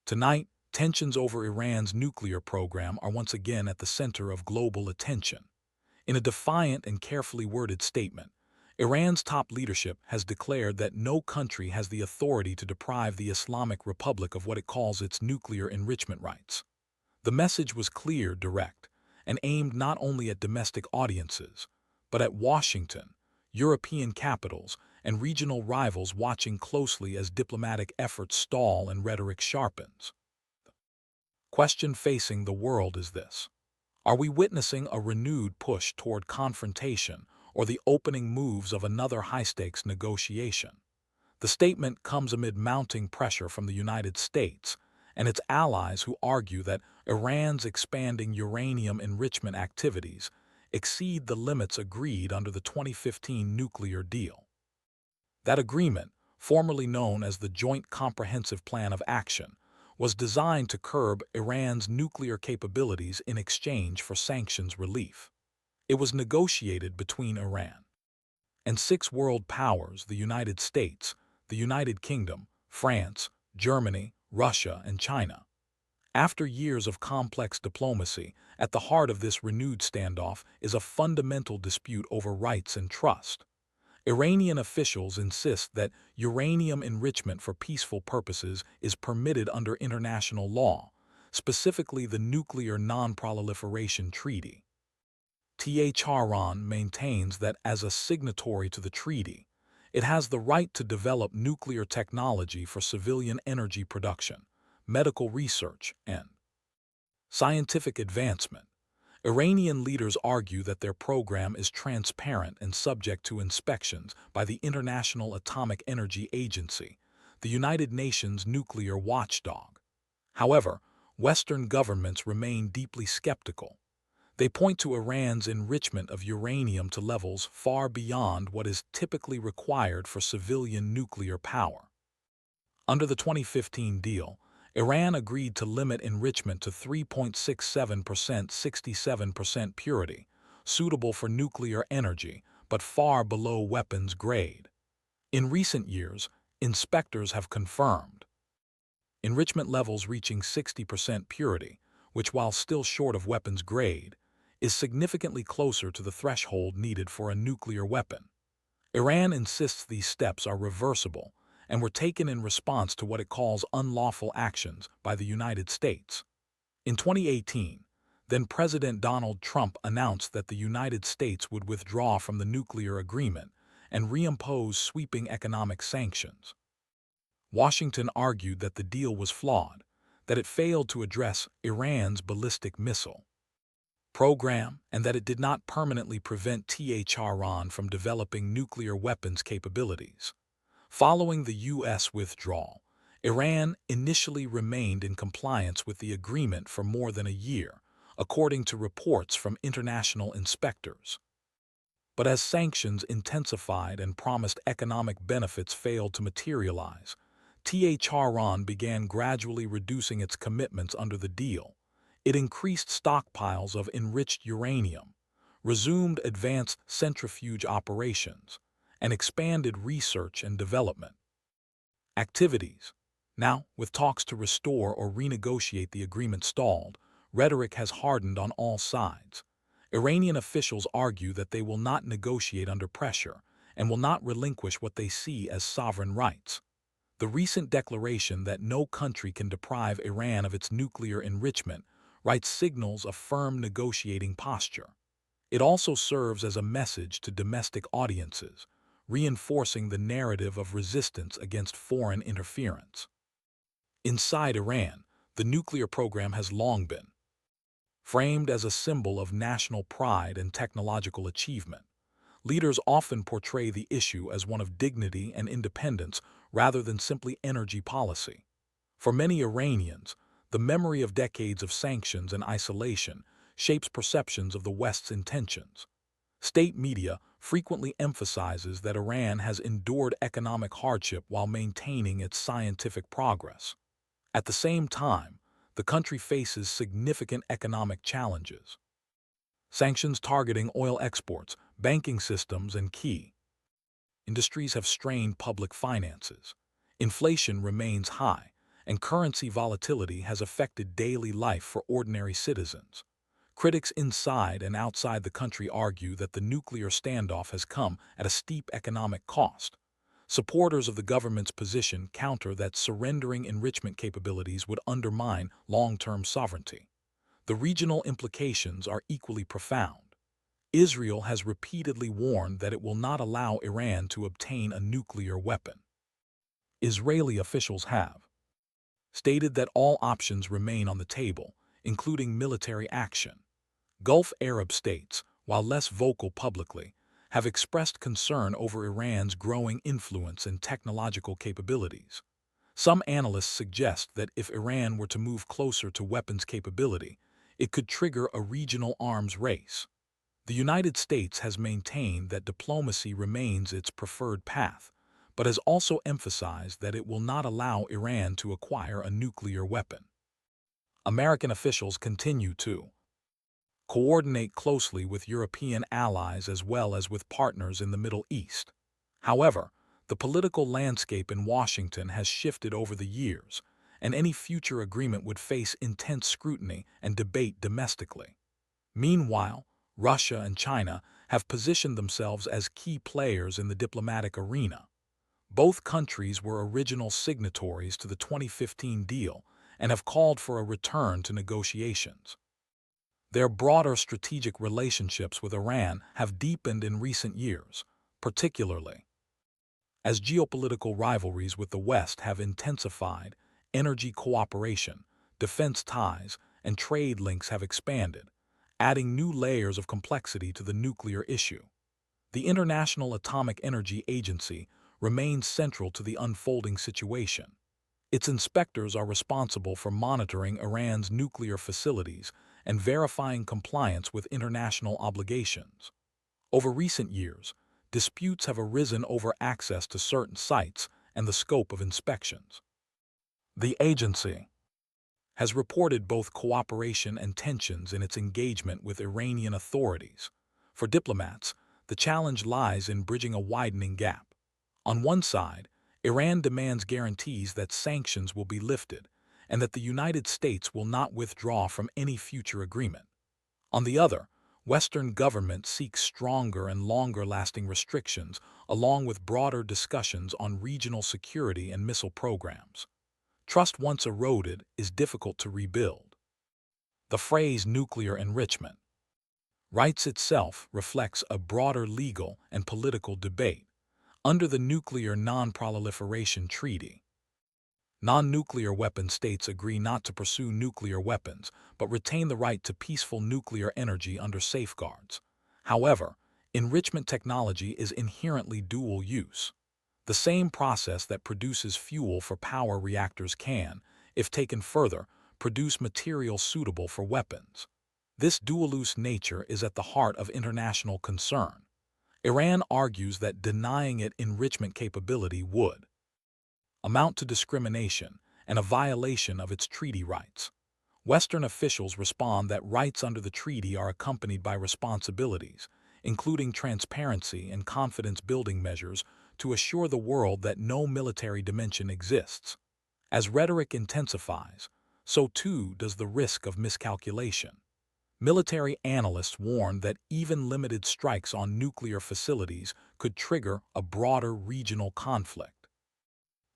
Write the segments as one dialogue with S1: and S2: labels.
S1: Tonight, tensions over Iran's nuclear program are once again at the center of global attention. In a defiant and carefully worded statement, Iran's top leadership has declared that no country has the authority to deprive the Islamic Republic of what it calls its nuclear enrichment rights. The message was clear, direct, and aimed not only at domestic audiences, but at Washington, European capitals, and regional rivals watching closely as diplomatic efforts stall and rhetoric sharpens. The question facing the world is this: are we witnessing a renewed push toward confrontation or the opening moves of another high-stakes negotiation? The statement comes amid mounting pressure from the United States and its allies who argue that Iran's expanding uranium enrichment activities exceed the limits agreed under the 2015 nuclear deal. That agreement, formerly known as the Joint Comprehensive Plan of Action, was designed to curb Iran's nuclear capabilities in exchange for sanctions relief. It was negotiated between Iran and six world powers: the United States, the United Kingdom, France, Germany, Russia, and China. After years of complex diplomacy, at the heart of this renewed standoff is a fundamental dispute over rights and trust. Iranian officials insist that uranium enrichment for peaceful purposes is permitted under international law, specifically the Nuclear Non-Proliferation Treaty. Tehran maintains that as a signatory to the treaty, it has the right to develop nuclear technology for civilian energy production, medical research, and scientific advancement. Iranian leaders argue that their program is transparent and subject to inspections by the International Atomic Energy Agency, the United Nations nuclear watchdog. However, Western governments remain deeply skeptical. They point to Iran's enrichment of uranium to levels far beyond what is typically required for civilian nuclear power. Under the 2015 deal, Iran agreed to limit enrichment to 3.67%, 67% purity, suitable for nuclear energy, but far below weapons grade. In recent years, inspectors have confirmed enrichment levels reaching 60% purity, which, while still short of weapons grade, is significantly closer to the threshold needed for a nuclear weapon. Iran insists these steps are reversible and were taken in response to what it calls unlawful actions by the United States. In 2018, then-President Donald Trump announced that the United States would withdraw from the nuclear agreement and reimpose sweeping economic sanctions. Washington argued that the deal was flawed, that it failed to address Iran's ballistic missile program, and that it did not permanently prevent Tehran from developing nuclear weapons capabilities. Following the U.S. withdrawal, Iran initially remained in compliance with the agreement for more than a year, according to reports from international inspectors. But as sanctions intensified and promised economic benefits failed to materialize, Tehran began gradually reducing its commitments under the deal. It increased stockpiles of enriched uranium, resumed advanced centrifuge operations, and expanded research and development activities. Now, with talks to restore or renegotiate the agreement stalled, rhetoric has hardened on all sides. Iranian officials argue that they will not negotiate under pressure and will not relinquish what they see as sovereign rights. The recent declaration that no country can deprive Iran of its nuclear enrichment rights signals a firm negotiating posture. It also serves as a message to domestic audiences, reinforcing the narrative of resistance against foreign interference. Inside Iran, the nuclear program has long been framed as a symbol of national pride and technological achievement. Leaders often portray the issue as one of dignity and independence rather than simply energy policy. For many Iranians, the memory of decades of sanctions and isolation shapes perceptions of the West's intentions. State media frequently emphasizes that Iran has endured economic hardship while maintaining its scientific progress. At the same time, the country faces significant economic challenges. Sanctions targeting oil exports, banking systems, and key industries have strained public finances. Inflation remains high, and currency volatility has affected daily life for ordinary citizens. Critics inside and outside the country argue that the nuclear standoff has come at a steep economic cost. Supporters of the government's position counter that surrendering enrichment capabilities would undermine long-term sovereignty. The regional implications are equally profound. Israel has repeatedly warned that it will not allow Iran to obtain a nuclear weapon. Israeli officials have stated that all options remain on the table, including military action. Gulf Arab states, while less vocal publicly, have expressed concern over Iran's growing influence and technological capabilities. Some analysts suggest that if Iran were to move closer to weapons capability, it could trigger a regional arms race. The United States has maintained that diplomacy remains its preferred path, but has also emphasized that it will not allow Iran to acquire a nuclear weapon. American officials continue to coordinate closely with European allies as well as with partners in the Middle East. However, the political landscape in Washington has shifted over the years, and any future agreement would face intense scrutiny and debate domestically. Meanwhile, Russia and China have positioned themselves as key players in the diplomatic arena. Both countries were original signatories to the 2015 deal and have called for a return to negotiations. Their broader strategic relationships with Iran have deepened in recent years, particularly as geopolitical rivalries with the West have intensified, energy cooperation, defense ties, and trade links have expanded, adding new layers of complexity to the nuclear issue. The International Atomic Energy Agency remains central to the unfolding situation. Its inspectors are responsible for monitoring Iran's nuclear facilities and verifying compliance with international obligations. Over recent years, disputes have arisen over access to certain sites and the scope of inspections. The agency has reported both cooperation and tensions in its engagement with Iranian authorities. For diplomats, the challenge lies in bridging a widening gap. On one side, Iran demands guarantees that sanctions will be lifted and that the United States will not withdraw from any future agreement. On the other, Western governments seek stronger and longer-lasting restrictions, along with broader discussions on regional security and missile programs. Trust once eroded is difficult to rebuild. The phrase nuclear enrichment rights itself reflects a broader legal and political debate. Under the Nuclear Non-Proliferation Treaty, non-nuclear weapon states agree not to pursue nuclear weapons, but retain the right to peaceful nuclear energy under safeguards. However, enrichment technology is inherently dual use. The same process that produces fuel for power reactors can, if taken further, produce material suitable for weapons. This dual-use nature is at the heart of international concern. Iran argues that denying it enrichment capability would amount to discrimination and a violation of its treaty rights. Western officials respond that rights under the treaty are accompanied by responsibilities, including transparency and confidence-building measures to assure the world that no military dimension exists. As rhetoric intensifies, so too does the risk of miscalculation. Military analysts warn that even limited strikes on nuclear facilities could trigger a broader regional conflict.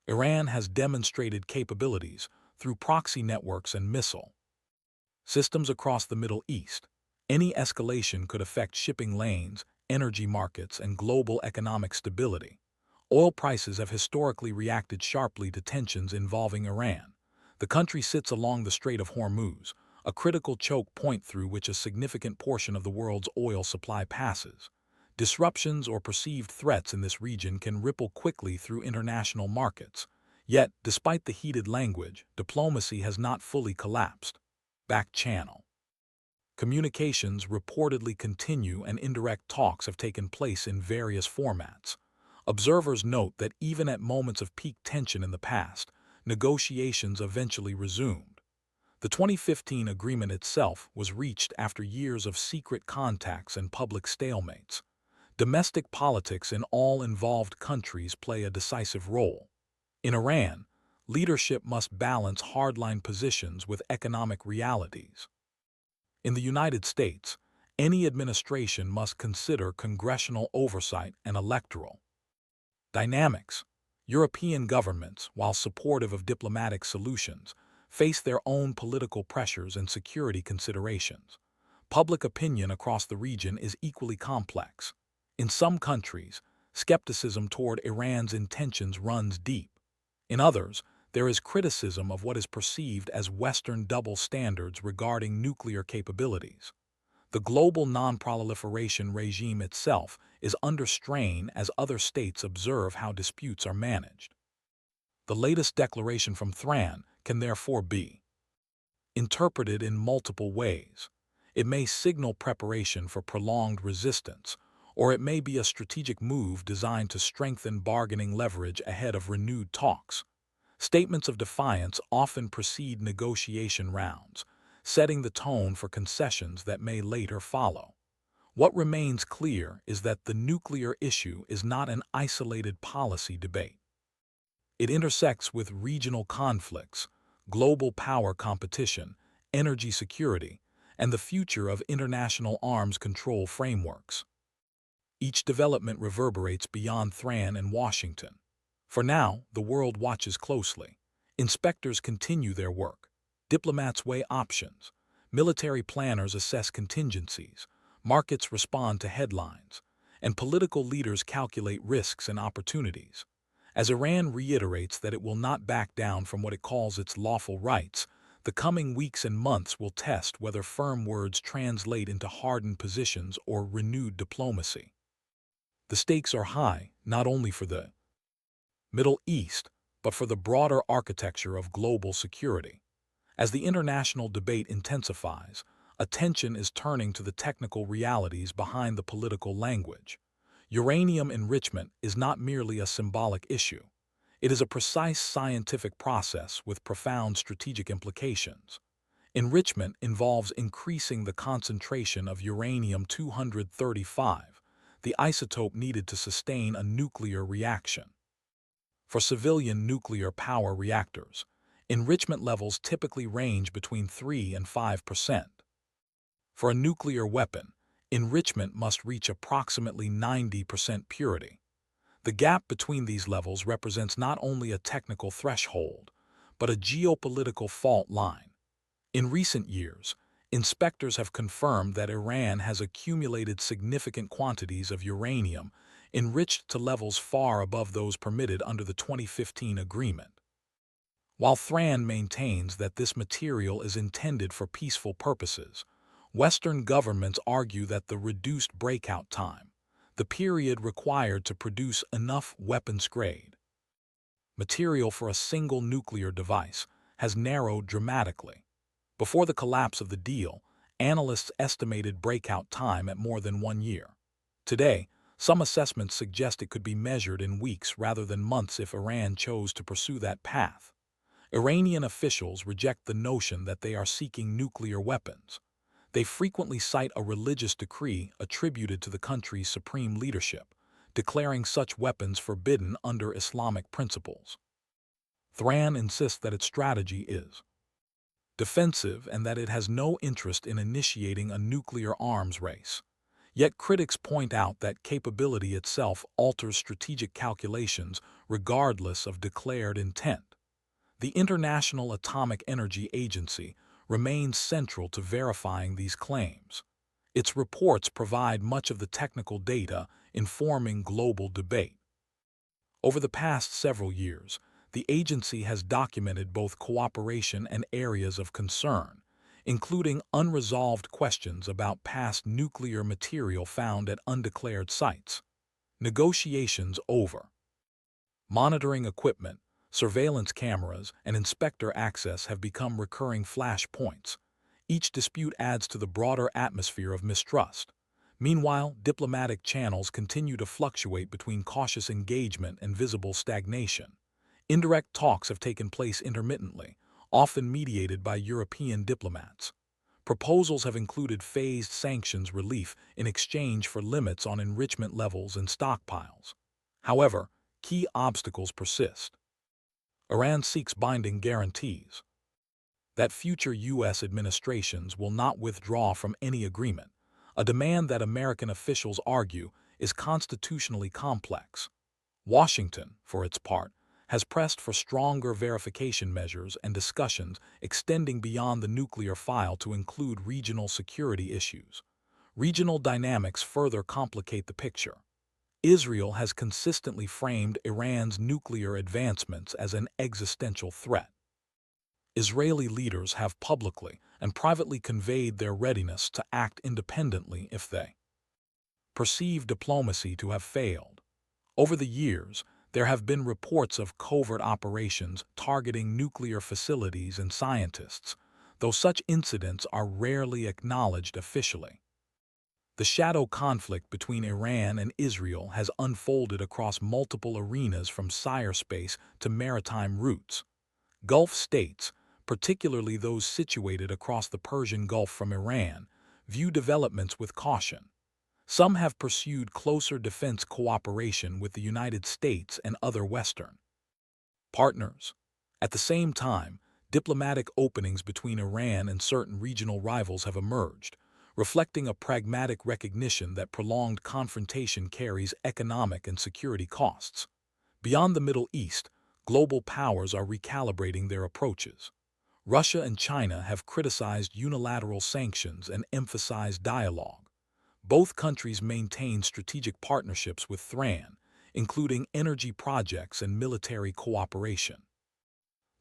S1: Iran has demonstrated capabilities through proxy networks and missile systems across the Middle East. Any escalation could affect shipping lanes, energy markets, and global economic stability. Oil prices have historically reacted sharply to tensions involving Iran. The country sits along the Strait of Hormuz, a critical choke point through which a significant portion of the world's oil supply passes. Disruptions or perceived threats in this region can ripple quickly through international markets. Yet, despite the heated language, diplomacy has not fully collapsed. Back channel communications reportedly continue and indirect talks have taken place in various formats. Observers note that even at moments of peak tension in the past, negotiations eventually resumed. The 2015 agreement itself was reached after years of secret contacts and public stalemates. Domestic politics in all involved countries play a decisive role. In Iran, leadership must balance hardline positions with economic realities. In the United States, any administration must consider congressional oversight and electoral dynamics. European governments, while supportive of diplomatic solutions, face their own political pressures and security considerations. Public opinion across the region is equally complex. In some countries, skepticism toward Iran's intentions runs deep. In others, there is criticism of what is perceived as Western double standards regarding nuclear capabilities. The global non-proliferation regime itself is under strain as other states observe how disputes are managed. The latest declaration from Thran can therefore be interpreted in multiple ways. It may signal preparation for prolonged resistance, or it may be a strategic move designed to strengthen bargaining leverage ahead of renewed talks. Statements of defiance often precede negotiation rounds, setting the tone for concessions that may later follow. What remains clear is that the nuclear issue is not an isolated policy debate. It intersects with regional conflicts, global power competition, energy security, and the future of international arms control frameworks. Each development reverberates beyond Thran and Washington. For now, the world watches closely. Inspectors continue their work. Diplomats weigh options. Military planners assess contingencies. Markets respond to headlines. And political leaders calculate risks and opportunities. As Iran reiterates that it will not back down from what it calls its lawful rights, the coming weeks and months will test whether firm words translate into hardened positions or renewed diplomacy. The stakes are high, not only for the Middle East, but for the broader architecture of global security. As the international debate intensifies, attention is turning to the technical realities behind the political language. Uranium enrichment is not merely a symbolic issue. It is a precise scientific process with profound strategic implications. Enrichment involves increasing the concentration of uranium-235, the isotope needed to sustain a nuclear reaction. For civilian nuclear power reactors, enrichment levels typically range between 3 and 5%. For a nuclear weapon, enrichment must reach approximately 90% purity. The gap between these levels represents not only a technical threshold, but a geopolitical fault line. In recent years, inspectors have confirmed that Iran has accumulated significant quantities of uranium enriched to levels far above those permitted under the 2015 agreement. While Thran maintains that this material is intended for peaceful purposes, Western governments argue that the reduced breakout time, the period required to produce enough weapons-grade material for a single nuclear device, has narrowed dramatically. Before the collapse of the deal, analysts estimated breakout time at more than 1 year. Today, some assessments suggest it could be measured in weeks rather than months if Iran chose to pursue that path. Iranian officials reject the notion that they are seeking nuclear weapons. They frequently cite a religious decree attributed to the country's supreme leadership, declaring such weapons forbidden under Islamic principles. Thran insists that its strategy is defensive and that it has no interest in initiating a nuclear arms race. Yet critics point out that capability itself alters strategic calculations regardless of declared intent. The International Atomic Energy Agency remains central to verifying these claims. Its reports provide much of the technical data informing global debate. Over the past several years, the agency has documented both cooperation and areas of concern, including unresolved questions about past nuclear material found at undeclared sites. Negotiations over monitoring equipment, surveillance cameras, and inspector access have become recurring flashpoints. Each dispute adds to the broader atmosphere of mistrust. Meanwhile, diplomatic channels continue to fluctuate between cautious engagement and visible stagnation. Indirect talks have taken place intermittently, often mediated by European diplomats. Proposals have included phased sanctions relief in exchange for limits on enrichment levels and stockpiles. However, key obstacles persist. Iran seeks binding guarantees that future U.S. administrations will not withdraw from any agreement, a demand that American officials argue is constitutionally complex. Washington, for its part, has pressed for stronger verification measures and discussions extending beyond the nuclear file to include regional security issues. Regional dynamics further complicate the picture. Israel has consistently framed Iran's nuclear advancements as an existential threat. Israeli leaders have publicly and privately conveyed their readiness to act independently if they perceive diplomacy to have failed. Over the years, there have been reports of covert operations targeting nuclear facilities and scientists, though such incidents are rarely acknowledged officially. The shadow conflict between Iran and Israel has unfolded across multiple arenas from cyberspace to maritime routes. Gulf states, particularly those situated across the Persian Gulf from Iran, view developments with caution. Some have pursued closer defense cooperation with the United States and other Western partners. At the same time, diplomatic openings between Iran and certain regional rivals have emerged, reflecting a pragmatic recognition that prolonged confrontation carries economic and security costs. Beyond the Middle East, global powers are recalibrating their approaches. Russia and China have criticized unilateral sanctions and emphasized dialogue. Both countries maintain strategic partnerships with Tehran, including energy projects and military cooperation.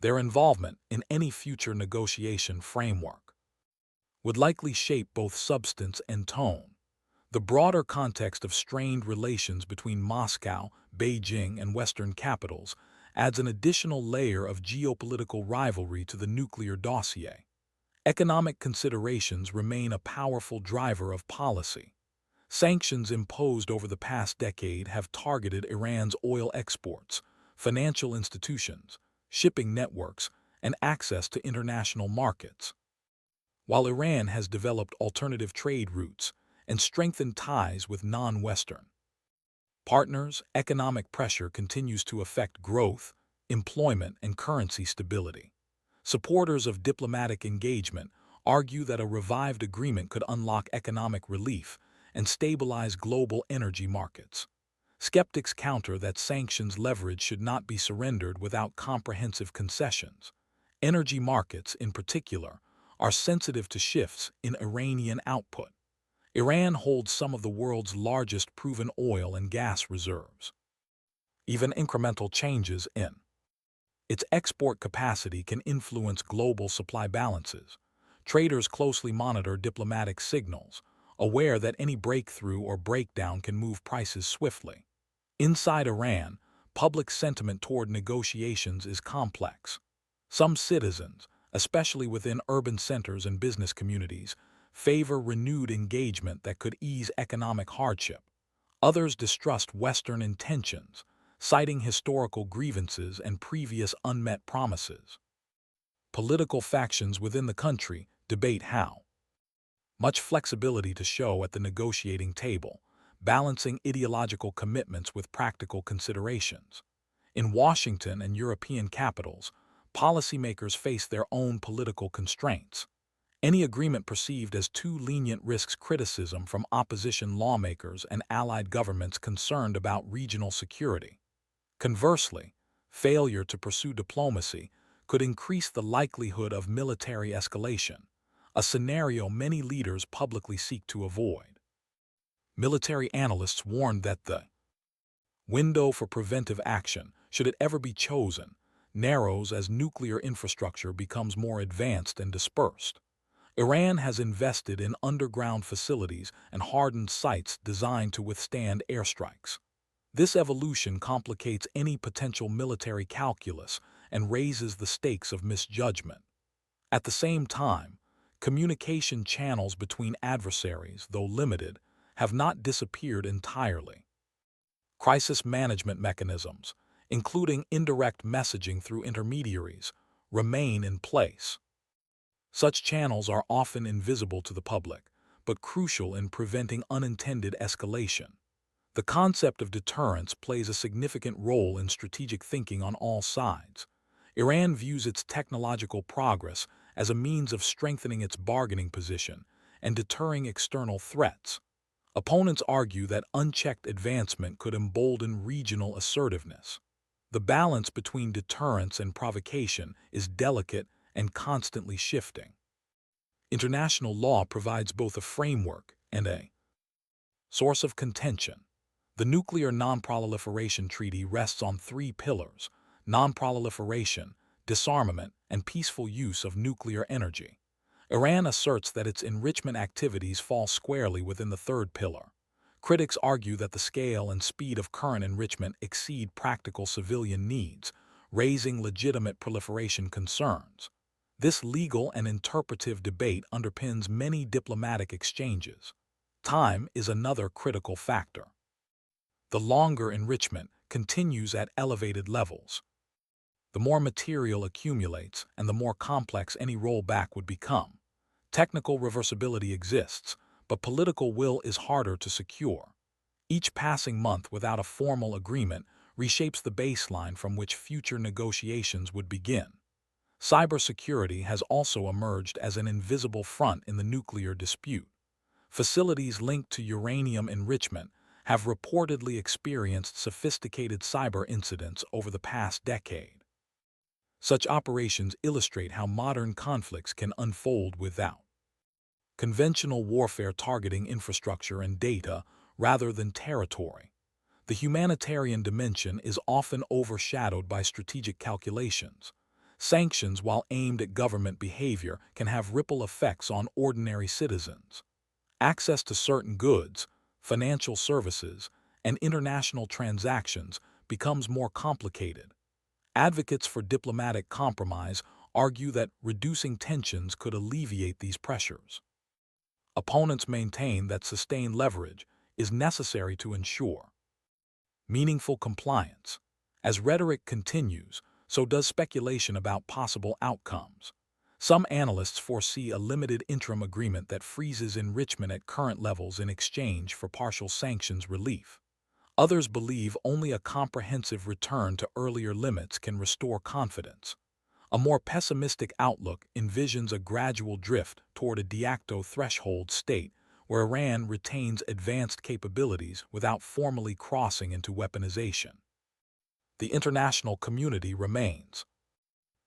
S1: Their involvement in any future negotiation framework would likely shape both substance and tone. The broader context of strained relations between Moscow, Beijing, and Western capitals adds an additional layer of geopolitical rivalry to the nuclear dossier. Economic considerations remain a powerful driver of policy. Sanctions imposed over the past decade have targeted Iran's oil exports, financial institutions, shipping networks, and access to international markets. While Iran has developed alternative trade routes and strengthened ties with non-Western partners, economic pressure continues to affect growth, employment, and currency stability. Supporters of diplomatic engagement argue that a revived agreement could unlock economic relief and stabilize global energy markets. Skeptics counter that sanctions leverage should not be surrendered without comprehensive concessions. Energy markets, in particular, are sensitive to shifts in Iranian output. Iran holds some of the world's largest proven oil and gas reserves. Even incremental changes in its export capacity can influence global supply balances. Traders closely monitor diplomatic signals, aware that any breakthrough or breakdown can move prices swiftly. Inside Iran, public sentiment toward negotiations is complex. Some citizens, especially within urban centers and business communities, favor renewed engagement that could ease economic hardship. Others distrust Western intentions, citing historical grievances and previous unmet promises. Political factions within the country debate how much flexibility to show at the negotiating table, balancing ideological commitments with practical considerations. In Washington and European capitals, policymakers face their own political constraints. Any agreement perceived as too lenient risks criticism from opposition lawmakers and allied governments concerned about regional security. Conversely, failure to pursue diplomacy could increase the likelihood of military escalation, a scenario many leaders publicly seek to avoid. Military analysts warned that the window for preventive action, should it ever be chosen, narrows as nuclear infrastructure becomes more advanced and dispersed. Iran has invested in underground facilities and hardened sites designed to withstand airstrikes. This evolution complicates any potential military calculus and raises the stakes of misjudgment. At the same time, communication channels between adversaries, though limited, have not disappeared entirely. Crisis management mechanisms, including indirect messaging through intermediaries, remain in place. Such channels are often invisible to the public, but crucial in preventing unintended escalation. The concept of deterrence plays a significant role in strategic thinking on all sides. Iran views its technological progress as a means of strengthening its bargaining position and deterring external threats. Opponents argue that unchecked advancement could embolden regional assertiveness. The balance between deterrence and provocation is delicate and constantly shifting. International law provides both a framework and a source of contention. The Nuclear Non-Proliferation Treaty rests on three pillars: non-proliferation, disarmament, and peaceful use of nuclear energy. Iran asserts that its enrichment activities fall squarely within the third pillar. Critics argue that the scale and speed of current enrichment exceed practical civilian needs, raising legitimate proliferation concerns. This legal and interpretive debate underpins many diplomatic exchanges. Time is another critical factor. The longer enrichment continues at elevated levels. The more material accumulates and the more complex any rollback would become. Technical reversibility exists, but political will is harder to secure. Each passing month without a formal agreement reshapes the baseline from which future negotiations would begin. Cybersecurity has also emerged as an invisible front in the nuclear dispute. Facilities linked to uranium enrichment have reportedly experienced sophisticated cyber incidents over the past decade. Such operations illustrate how modern conflicts can unfold without conventional warfare targeting infrastructure and data rather than territory. The humanitarian dimension is often overshadowed by strategic calculations. Sanctions, while aimed at government behavior, can have ripple effects on ordinary citizens. Access to certain goods, financial services, and international transactions becomes more complicated. Advocates for diplomatic compromise argue that reducing tensions could alleviate these pressures. Opponents maintain that sustained leverage is necessary to ensure meaningful compliance. As rhetoric continues, so does speculation about possible outcomes. Some analysts foresee a limited interim agreement that freezes enrichment at current levels in exchange for partial sanctions relief. Others believe only a comprehensive return to earlier limits can restore confidence. A more pessimistic outlook envisions a gradual drift toward a de facto threshold state where Iran retains advanced capabilities without formally crossing into weaponization. The international community remains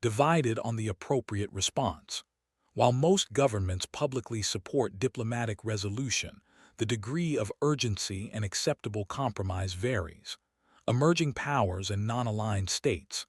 S1: divided on the appropriate response. While most governments publicly support diplomatic resolution, the degree of urgency and acceptable compromise varies. Emerging powers and non-aligned states,